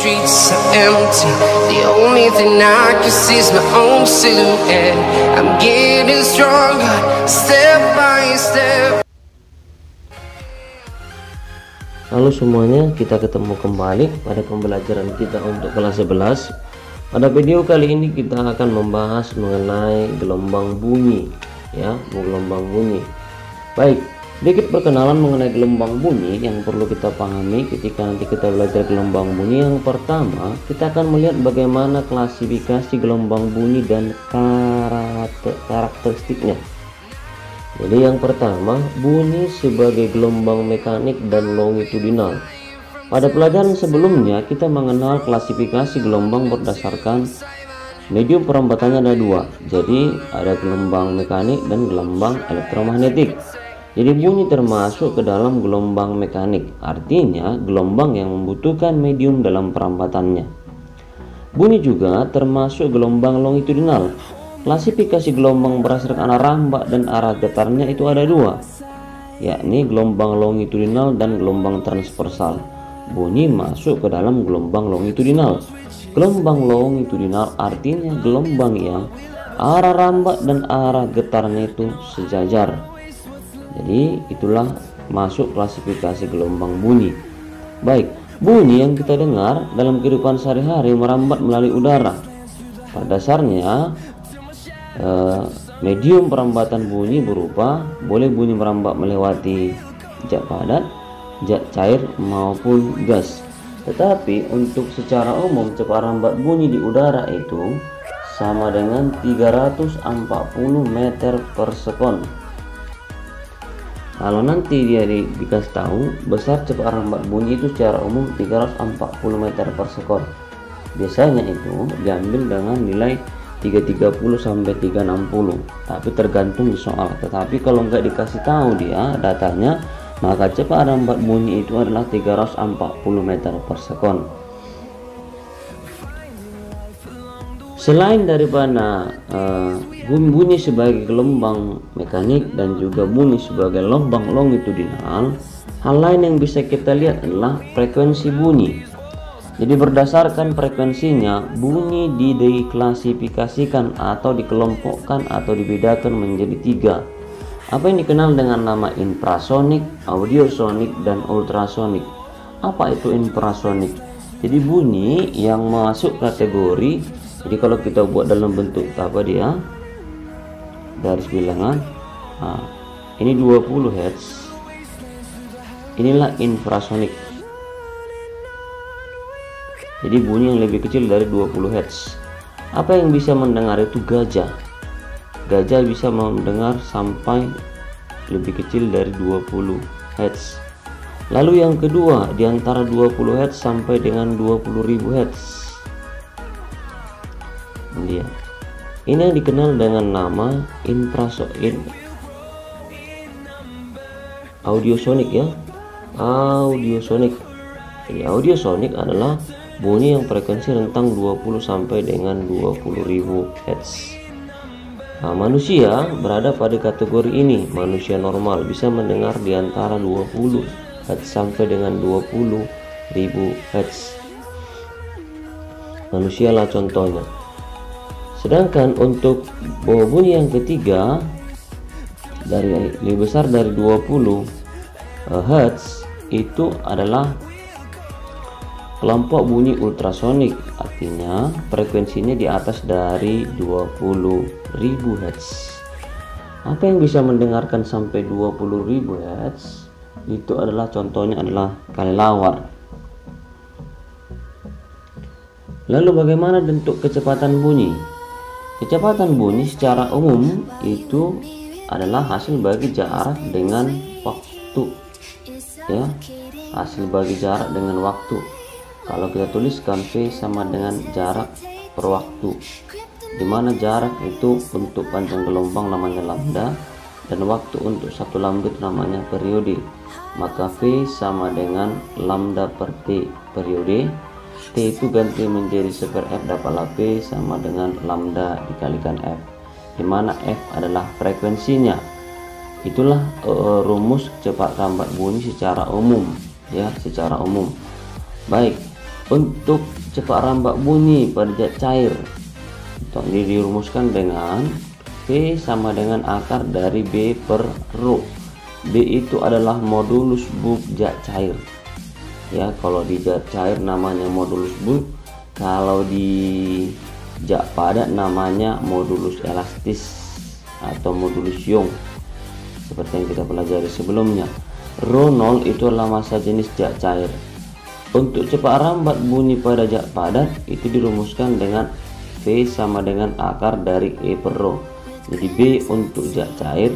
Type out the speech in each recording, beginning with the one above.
streets are empty. The only thing I can see is my own silhouette. I'm getting stronger, step by step. Halo semuanya, kita ketemu kembali pada pembelajaran kita untuk kelas 11. Pada video kali ini kita akan membahas mengenai gelombang bunyi, ya, gelombang bunyi. Baik, sedikit perkenalan mengenai gelombang bunyi yang perlu kita pahami ketika nanti kita belajar gelombang bunyi. Yang pertama, kita akan melihat bagaimana klasifikasi gelombang bunyi dan karakteristiknya. Jadi yang pertama, bunyi sebagai gelombang mekanik dan longitudinal. Pada pelajaran sebelumnya kita mengenal klasifikasi gelombang berdasarkan medium perambatannya ada dua. Jadi ada gelombang mekanik dan gelombang elektromagnetik. Jadi bunyi termasuk ke dalam gelombang mekanik, artinya gelombang yang membutuhkan medium dalam perambatannya. Bunyi juga termasuk gelombang longitudinal. Klasifikasi gelombang berdasarkan arah rambak dan arah getarnya itu ada dua, yakni gelombang longitudinal dan gelombang transversal. Bunyi masuk ke dalam gelombang longitudinal. Gelombang longitudinal artinya gelombang yang arah rambak dan arah getarnya itu sejajar. Jadi itulah masuk klasifikasi gelombang bunyi. Baik, bunyi yang kita dengar dalam kehidupan sehari-hari merambat melalui udara. Pada dasarnya medium perambatan bunyi berupa boleh bunyi merambat melewati zat padat, zat cair maupun gas. Tetapi untuk secara umum cepat rambat bunyi di udara itu sama dengan 340 meter per sekon. Kalau nanti dia dikasih tahu besar cepat rambat bunyi itu secara umum 340 meter per sekon. Biasanya itu diambil dengan nilai 330 sampai 360, tapi tergantung di soal. Tetapi kalau nggak dikasih tahu dia datanya, maka cepat rambat bunyi itu adalah 340 meter per sekon. Selain daripada bunyi sebagai gelombang mekanik dan juga bunyi sebagai gelombang longitudinal, hal lain yang bisa kita lihat adalah frekuensi bunyi. Jadi berdasarkan frekuensinya, bunyi diklasifikasikan atau dikelompokkan atau dibedakan menjadi tiga. Apa yang dikenal dengan nama infrasonik, audiosonik, dan ultrasonik. Apa itu infrasonik? Jadi bunyi yang masuk kategori, jadi kalau kita buat dalam bentuk apa dia? Garis bilangan. Nah, ini 20 Hz. Inilah infrasonik. Jadi bunyi yang lebih kecil dari 20 Hz. Apa yang bisa mendengar itu gajah. Gajah bisa mendengar sampai lebih kecil dari 20 Hz. Lalu yang kedua di antara 20 Hz sampai dengan 20.000 Hz. Dia. Ini yang dikenal dengan nama audiosonik ya. Audiosonik. Jadi audiosonik adalah bunyi yang frekuensi rentang 20 sampai dengan 20.000 Hz. Nah, manusia berada pada kategori ini. Manusia normal bisa mendengar di antara 20 Hz sampai dengan 20.000 Hz. Manusia lah contohnya. Sedangkan untuk bunyi yang ketiga dari lebih besar dari 20 Hz itu adalah kelompok bunyi ultrasonik, artinya frekuensinya di atas dari 20.000 Hz. Apa yang bisa mendengarkan sampai 20.000 Hz? Itu adalah contohnya adalah kelelawar. Lalu bagaimana bentuk kecepatan bunyi? Kecepatan bunyi secara umum itu adalah hasil bagi jarak dengan waktu, ya, hasil bagi jarak dengan waktu. Kalau kita tuliskan V sama dengan jarak per waktu, dimana jarak itu untuk panjang gelombang namanya lambda dan waktu untuk satu lambda itu namanya periode. Maka V sama dengan lambda per T periode. T itu ganti menjadi 1/f dapatlah P sama dengan lambda dikalikan F, dimana F adalah frekuensinya. Itulah rumus cepat rambat bunyi secara umum, ya, secara umum. Baik, Untuk cepat rambat bunyi pada zat cair, ini dirumuskan dengan V sama dengan akar dari B per rho. B itu adalah modulus bulk zat cair. Ya, kalau di zat cair namanya modulus bulk, kalau di zat padat namanya modulus elastis atau modulus Young, seperti yang kita pelajari sebelumnya. Rho 0 itu adalah massa jenis zat cair. Untuk cepat rambat bunyi pada zat padat itu dirumuskan dengan V sama dengan akar dari E per rho. Jadi B untuk zat cair,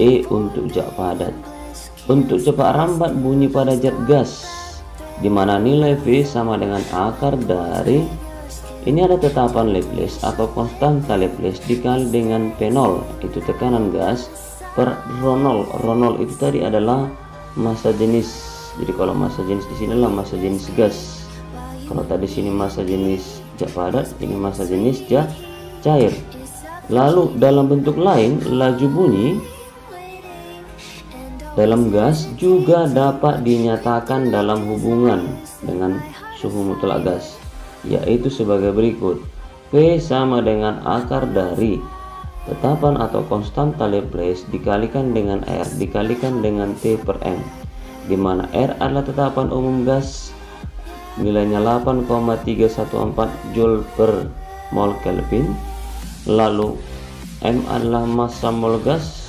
E untuk zat padat. Untuk cepat rambat bunyi pada zat gas, di mana nilai V sama dengan akar dari, ini ada tetapan Laplace atau konstanta Laplace dikali dengan P0, itu tekanan gas, per rho 0. Rho 0 itu tadi adalah massa jenis. Jadi kalau massa jenis di sini adalah massa jenis gas. Kalau tadi sini massa jenis zat padat, ini massa jenis zat cair. Lalu dalam bentuk lain, laju bunyi dalam gas juga dapat dinyatakan dalam hubungan dengan suhu mutlak gas, yaitu sebagai berikut. V sama dengan akar dari tetapan atau konstanta Laplace dikalikan dengan R dikalikan dengan T per M, di mana R adalah tetapan umum gas, nilainya 8,314 Joule per mol Kelvin. Lalu M adalah massa mol gas,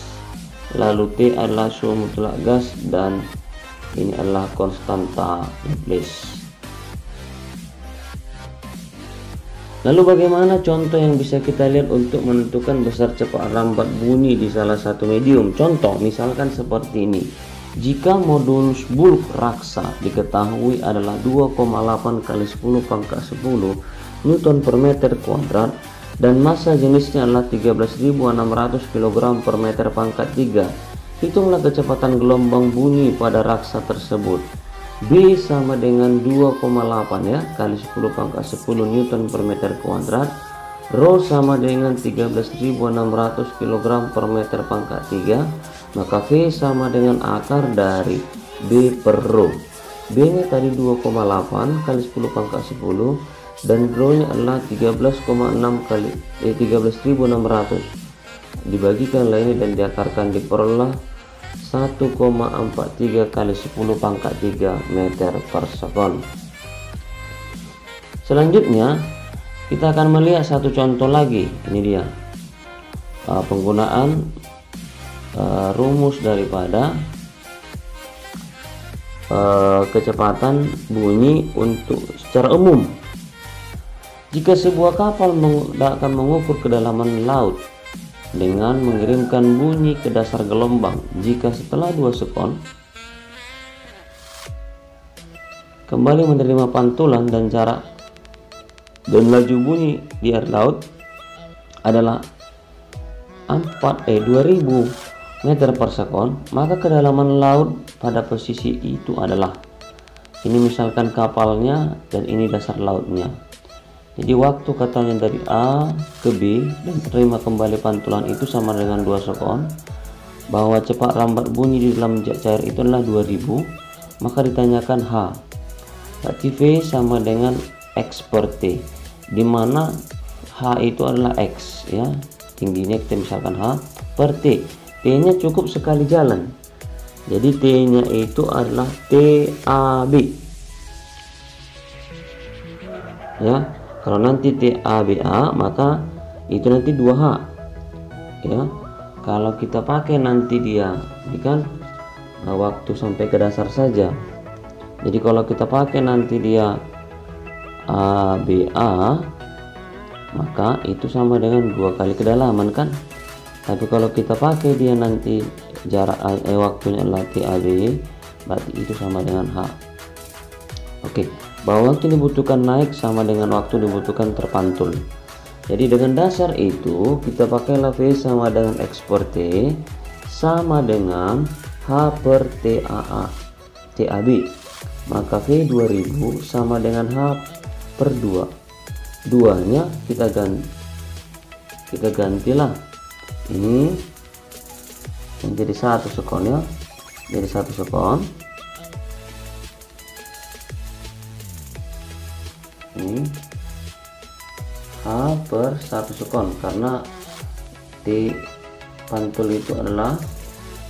lalu T adalah suhu mutlak gas, dan ini adalah konstanta Laplace. Lalu bagaimana contoh yang bisa kita lihat untuk menentukan besar cepat rambat bunyi di salah satu medium? Contoh misalkan seperti ini. Jika modulus bulk raksa diketahui adalah 2,8 kali 10 pangkat 10 Newton per meter kuadrat dan massa jenisnya adalah 13.600 kg per meter pangkat 3, hitunglah kecepatan gelombang bunyi pada raksa tersebut. B sama dengan 2,8 ya kali 10 pangkat 10 Newton per meter kuadrat. Rho sama dengan 13.600 kg per meter pangkat 3, maka V sama dengan akar dari B per rho. B nya tadi 2,8 kali 10 pangkat 10 dan rho nya adalah 13,6 kali 13.600, dibagikan lainnya dan diakarkan diperoleh 1,43 kali 10 pangkat 3 meter per sekon. Selanjutnya kita akan melihat satu contoh lagi. Ini dia penggunaan rumus daripada kecepatan bunyi untuk secara umum. Jika sebuah kapal akan mengukur kedalaman laut dengan mengirimkan bunyi ke dasar gelombang, jika setelah 2 sekon kembali menerima pantulan dan jarak dan laju bunyi di air laut adalah 2000 meter per sekon, maka kedalaman laut pada posisi itu adalah, ini misalkan kapalnya dan ini dasar lautnya. Jadi waktu katanya dari A ke B dan terima kembali pantulan itu sama dengan 2 sekon, bahwa cepat rambat bunyi di dalam zat cair itu adalah 2000, maka ditanyakan H. Berarti V sama dengan X per T, di mana H itu adalah X ya, tingginya kita misalkan H per T. T nya cukup sekali jalan, jadi T nya itu adalah TAB ya. Kalau nanti TABA maka itu nanti 2H ya. Kalau kita pakai nanti dia ini kan waktu sampai ke dasar saja, jadi kalau kita pakai nanti dia ABA maka itu sama dengan 2 kali kedalaman kan. Tapi kalau kita pakai dia nanti jarak waktunya adalah TAB, berarti itu sama dengan H. Oke, bahwa waktu dibutuhkan naik sama dengan waktu dibutuhkan terpantul. Jadi dengan dasar itu kita pakailah V sama dengan X per T sama dengan H per TAB, maka V 2000 sama dengan H per 2. 2 nya kita gantilah ini menjadi 1 sekon ya, jadi 1 sekon ini H per 1 sekon, karena T pantul itu adalah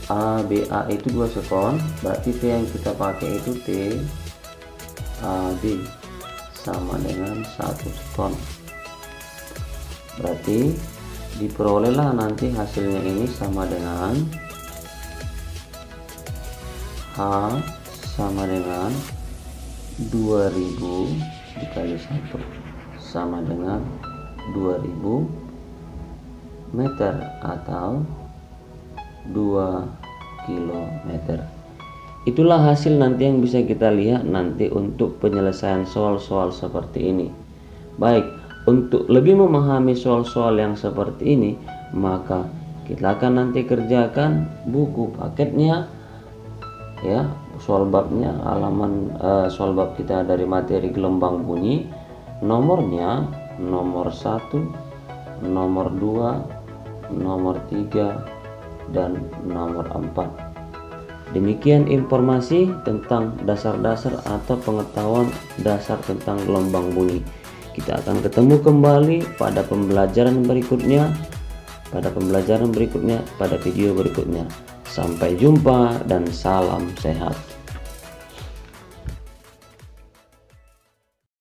ABA itu 2 sekon, berarti T yang kita pakai itu T AB sama dengan 1 sekon. Berarti diperolehlah nanti hasilnya ini sama dengan H sama dengan 2000 dikali 1 sama dengan 2000 meter atau 2 km. Itulah hasil nanti yang bisa kita lihat nanti untuk penyelesaian soal-soal seperti ini. Baik, untuk lebih memahami soal-soal yang seperti ini, maka kita akan nanti kerjakan buku paketnya ya, soal babnya halaman soal bab kita dari materi gelombang bunyi, nomornya nomor 1, nomor 2, nomor 3, dan nomor 4. Demikian informasi tentang dasar-dasar atau pengetahuan dasar tentang gelombang bunyi. Kita akan ketemu kembali pada pembelajaran berikutnya, pada video berikutnya. Sampai jumpa dan salam sehat.